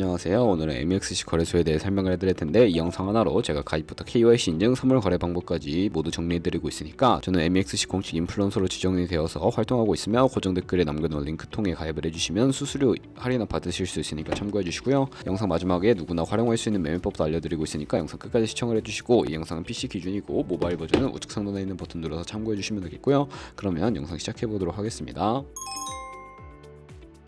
안녕하세요. 오늘은 MEXC 거래소에 대해 설명을 해드릴 텐데 이 영상 하나로 제가 가입부터 KYC 인증, 선물 거래 방법까지 모두 정리해드리고 있으니까 저는 MEXC 공식 인플루언서로 지정이 되어서 활동하고 있으며 고정 댓글에 남겨놓은 링크 통해 가입을 해주시면 수수료 할인을 받으실 수 있으니까 참고해주시고요. 영상 마지막에 누구나 활용할 수 있는 매매법도 알려드리고 있으니까 영상 끝까지 시청을 해주시고, 이 영상은 PC 기준이고 모바일 버전은 우측 상단에 있는 버튼 눌러서 참고해주시면 되겠고요. 그러면 영상 시작해보도록 하겠습니다.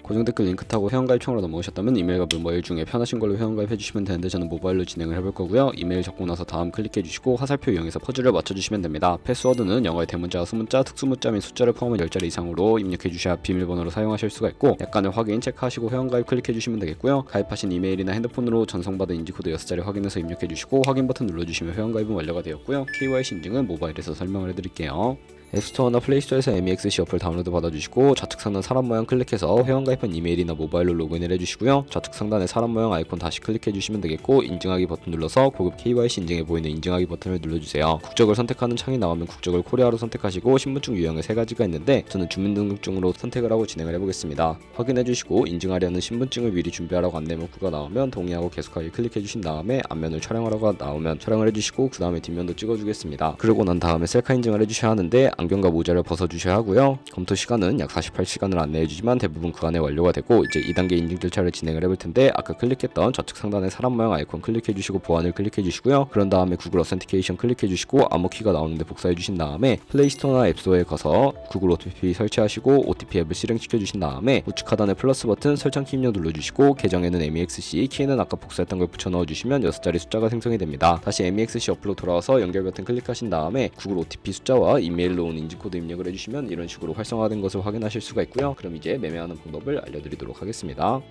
고정 댓글 링크 타고 회원가입 창으로 넘어오셨다면 이메일과 메일 중에 편하신 걸로 회원가입 해주시면 되는데 저는 모바일로 진행을 해볼 거고요. 이메일 적고 나서 다음 클릭해주시고 화살표 이용해서 퍼즐을 맞춰주시면 됩니다. 패스워드는 영어의 대문자와 소문자, 특수문자 및 숫자를 포함한 10자리 이상으로 입력해주셔야 비밀번호로 사용하실 수가 있고, 약간의 확인 체크하시고 회원가입 클릭해주시면 되겠고요. 가입하신 이메일이나 핸드폰으로 전송받은 인지코드 6자리 확인해서 입력해주시고 확인 버튼 눌러주시면 회원가입은 완료가 되었고요. KYC 인증은 모바일에서 설명을 해드릴게요. 앱스토어나 플레이스토어에서 MEXC 어플 다운로드 받아주시고 좌측 상단 사람 모양 클릭해서 회원가입한 이메일이나 모바일로 로그인을 해주시고요. 좌측 상단에 사람 모양 아이콘 다시 클릭해주시면 되겠고, 인증하기 버튼 눌러서 고급 KYC 인증에 보이는 인증하기 버튼을 눌러주세요. 국적을 선택하는 창이 나오면 국적을 코리아로 선택하시고 신분증 유형에 3가지가 있는데 저는 주민등록증으로 선택을 하고 진행을 해보겠습니다. 확인해주시고 인증하려는 신분증을 미리 준비하라고 안내 문구가 나오면 동의하고 계속하기 클릭해주신 다음에 앞면을 촬영하라고 나오면 촬영을 해주시고 그 다음에 뒷면도 찍어주겠습니다. 그러고 난 다음에 셀카 인증을 해주셔야 하는데 안경과 모자를 벗어주셔야 하고요. 검토 시간은 약 48시간을 안내해주지만 대부분 그 안에 완료가 되고, 이제 2단계 인증 절차를 진행을 해볼 텐데 아까 클릭했던 좌측 상단의 사람 모양 아이콘 클릭해주시고 보안을 클릭해주시고요. 그런 다음에 구글 어센티케이션 클릭해주시고 암호키가 나오는데 복사해주신 다음에 플레이스토어나 앱스토어에 가서 구글 OTP 설치하시고 OTP 앱을 실행시켜주신 다음에 우측 하단의 플러스 버튼 설정키 입력 눌러주시고 계정에는 MEXC, 키에는 아까 복사했던 걸 붙여 넣어주시면 6자리 숫자가 생성이 됩니다. 다시 MEXC 어플로 돌아와서 연결 버튼 클릭하신 다음에 구글 OTP 숫자와 이메일로 온 인증코드 입력을 해주시면 이런 식으로 활성화된 것을 확인하실 수가 있고요. 그럼 이제 매매하는 방법을 알려드리도록 하겠습니다.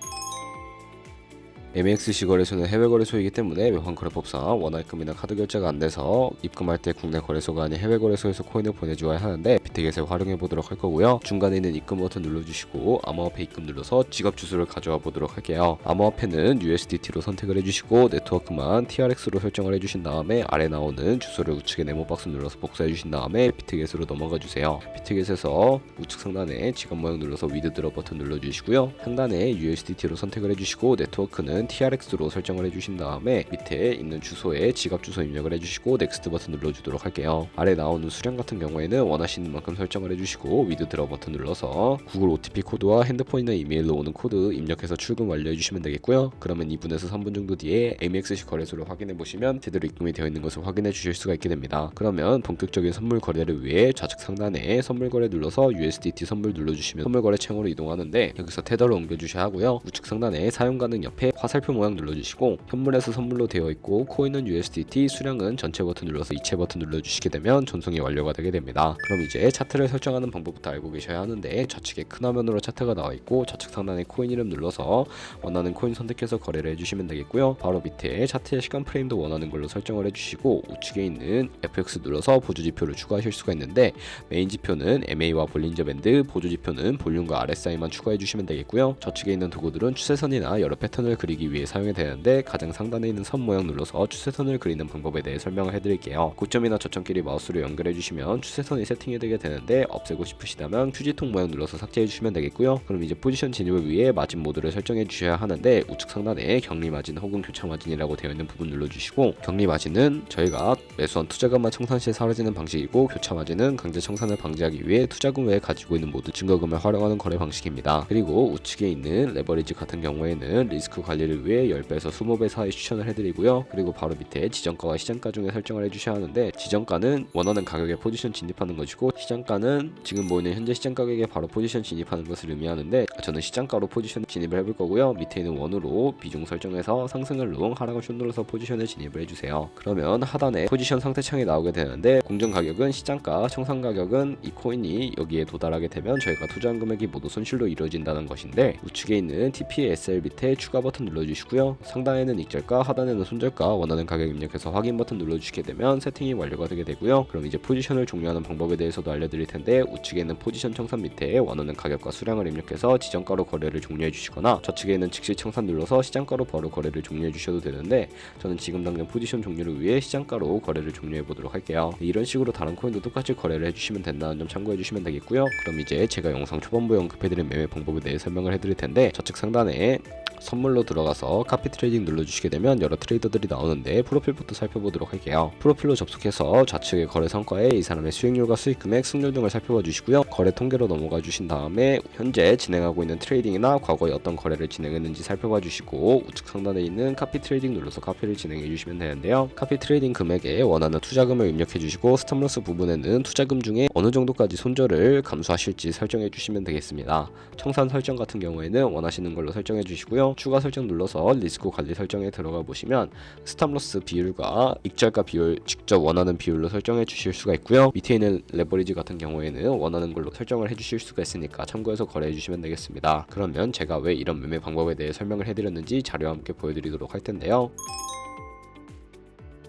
MEXC 거래소는 해외 거래소이기 때문에 외환거래법상 원화입금이나 카드 결제가 안 돼서 입금할 때 국내 거래소가 아닌 해외 거래소에서 코인을 보내주어야 하는데 비트겟을 활용해 보도록 할 거고요. 중간에 있는 입금 버튼 눌러주시고 암호화폐 입금 눌러서 지갑 주소를 가져와 보도록 할게요. 암호화폐는 USDT로 선택을 해주시고 네트워크만 TRX로 설정을 해주신 다음에 아래 나오는 주소를 우측에 네모 박스 눌러서 복사해 주신 다음에 비트겟으로 넘어가 주세요. 비트겟에서 우측 상단에 지갑 모양 눌러서 위드드러 버튼 눌러주시고요. 상단에 USDT로 선택을 해주시고 네트워크는 TRX로 설정을 해주신 다음에 밑에 있는 주소에 지갑 주소 입력을 해주시고 넥스트 버튼 눌러주도록 할게요. 아래 나오는 수량 같은 경우에는 원하시는 만큼 설정을 해주시고 위드드러 버튼 눌러서 구글 OTP 코드와 핸드폰이나 이메일로 오는 코드 입력해서 출금 완료해주시면 되겠고요. 그러면 2분에서 3분 정도 뒤에 MEXC 거래소를 확인해 보시면 제대로 입금이 되어 있는 것을 확인해 주실 수가 있게 됩니다. 그러면 본격적인 선물 거래를 위해 좌측 상단에 선물 거래 눌러서 USDT 선물 눌러주시면 선물 거래 창으로 이동하는데 여기서 테더를 옮겨주셔야 하고요. 우측 상단에 사용 가능 옆에 화살표 모양 눌러주시고 현물에서 선물로 되어 있고 코인은 USDT, 수량은 전체 버튼 눌러서 이체 버튼 눌러주시게 되면 전송이 완료가 되게 됩니다. 그럼 이제 차트를 설정하는 방법부터 알고 계셔야 하는데 좌측에 큰 화면으로 차트가 나와 있고 좌측 상단에 코인 이름 눌러서 원하는 코인 선택해서 거래를 해주시면 되겠고요. 바로 밑에 차트의 시간 프레임도 원하는 걸로 설정을 해주시고 우측에 있는 FX 눌러서 보조 지표를 추가하실 수가 있는데 메인 지표는 MA와 볼린저 밴드, 보조 지표는 볼륨과 RSI만 추가해 주시면 되겠고요. 좌측에 있는 도구들은 추세선이나 여러 패턴을 그리기 위해 사용이 되는데 가장 상단에 있는 선 모양 눌러서 추세선을 그리는 방법에 대해 설명을 해드릴게요. 고점이나 저점끼리 마우스로 연결해 주시면 추세선이 세팅이 되게 되는데 없애고 싶으시다면 휴지통 모양 눌러서 삭제해 주시면 되겠고요. 그럼 이제 포지션 진입을 위해 마진 모드를 설정해 주셔야 하는데 우측 상단에 격리 마진 혹은 교차 마진이라고 되어 있는 부분 눌러주시고, 격리 마진은 저희가 매수한 투자금만 청산 시에 사라지는 방식이고 교차 마진은 강제 청산을 방지하기 위해 투자금 외에 가지고 있는 모든 증거금을 활용하는 거래 방식입니다. 그리고 우측에 있는 레버리지 같은 경우에는 리스크 관리를 위해 10배에서 20배 사이 추천을 해드리고요. 그리고 바로 밑에 지정가와 시장가 중에 설정을 해주셔야 하는데 지정가는 원하는 가격에 포지션 진입하는 것이고 시장가는 지금 보이는 현재 시장 가격에 바로 포지션 진입하는 것을 의미하는데 저는 시장가로 포지션 진입을 해볼 거고요. 밑에 있는 원으로 비중 설정해서 상승을 롱, 하락을 숏 눌러서 포지션에 진입을 해주세요. 그러면 하단에 포지션 상태창이 나오게 되는데 공정 가격은 시장가, 청산 가격은 이 코인이 여기에 도달하게 되면 저희가 투자한 금액이 모두 손실로 이루어진다는 것인데 우측에 있는 TPSL 밑에 추가 버튼 눌러주시고요. 상단에는 익절가, 하단에는 손절가 원하는 가격 입력해서 확인 버튼 눌러주시게 되면 세팅이 완료가 되게 되고요. 그럼 이제 포지션을 종료하는 방법에 대해서도 알려드릴 텐데 우측에 있는 포지션 청산 밑에 원하는 가격과 수량을 입력해서 지정가로 거래를 종료해 주시거나 좌측에 있는 즉시 청산 눌러서 시장가로 바로 거래를 종료해 주셔도 되는데 저는 지금 당장 포지션 종료를 위해 시장가로 거래를 종료해 보도록 할게요. 이런 식으로 다른 코인도 똑같이 거래를 해주시면 된다는 점 참고해 주시면 되겠고요. 그럼 이제 제가 영상 초반부에 언급해드린 매매 방법에 대해 설명을 해드릴 텐데 좌측 상단에 선물로 들어가서 카피 트레이딩 눌러주시게 되면 여러 트레이더들이 나오는데 프로필부터 살펴보도록 할게요. 프로필로 접속해서 좌측의 거래 성과에 이 사람의 수익률과 수익 금액, 승률 등을 살펴봐 주시고요. 거래 통계로 넘어가 주신 다음에 현재 진행하고 있는 트레이딩이나 과거에 어떤 거래를 진행했는지 살펴봐 주시고 우측 상단에 있는 카피 트레이딩 눌러서 카피를 진행해 주시면 되는데요. 카피 트레이딩 금액에 원하는 투자금을 입력해 주시고 스톱로스 부분에는 투자금 중에 어느 정도까지 손절을 감수하실지 설정해 주시면 되겠습니다. 청산 설정 같은 경우에는 원하시는 걸로 설정해 주시고요. 추가 설정 눌러서 리스크 관리 설정에 들어가 보시면 스탑로스 비율과 익절가 비율 직접 원하는 비율로 설정해 주실 수가 있고요. 밑에 있는 레버리지 같은 경우에는 원하는 걸로 설정을 해 주실 수가 있으니까 참고해서 거래해 주시면 되겠습니다. 그러면 제가 왜 이런 매매 방법에 대해 설명을 해드렸는지 자료와 함께 보여드리도록 할 텐데요.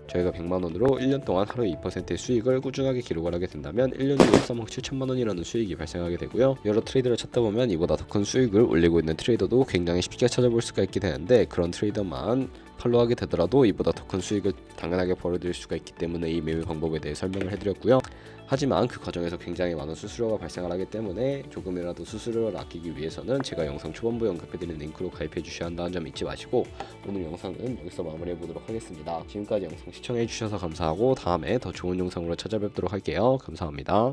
저희가 100만원으로 1년 동안 하루에 2%의 수익을 꾸준하게 기록을 하게 된다면 1년 뒤에 13억 7천만원이라는 수익이 발생하게 되고요. 여러 트레이더를 찾다 보면 이보다 더 큰 수익을 올리고 있는 트레이더도 굉장히 쉽게 찾아볼 수가 있게 되는데 그런 트레이더만 팔로우하게 되더라도 이보다 더 큰 수익을 당연하게 벌어들일 수가 있기 때문에 이 매매 방법에 대해 설명을 해드렸고요. 하지만 그 과정에서 굉장히 많은 수수료가 발생을 하기 때문에 조금이라도 수수료를 아끼기 위해서는 제가 영상 초반부에 언급해드린 링크로 가입해 주셔야 한다는 점 잊지 마시고 오늘 영상은 여기서 마무리해 보도록 하겠습니다. 지금까지 영상 시청해 주셔서 감사하고 다음에 더 좋은 영상으로 찾아뵙도록 할게요. 감사합니다.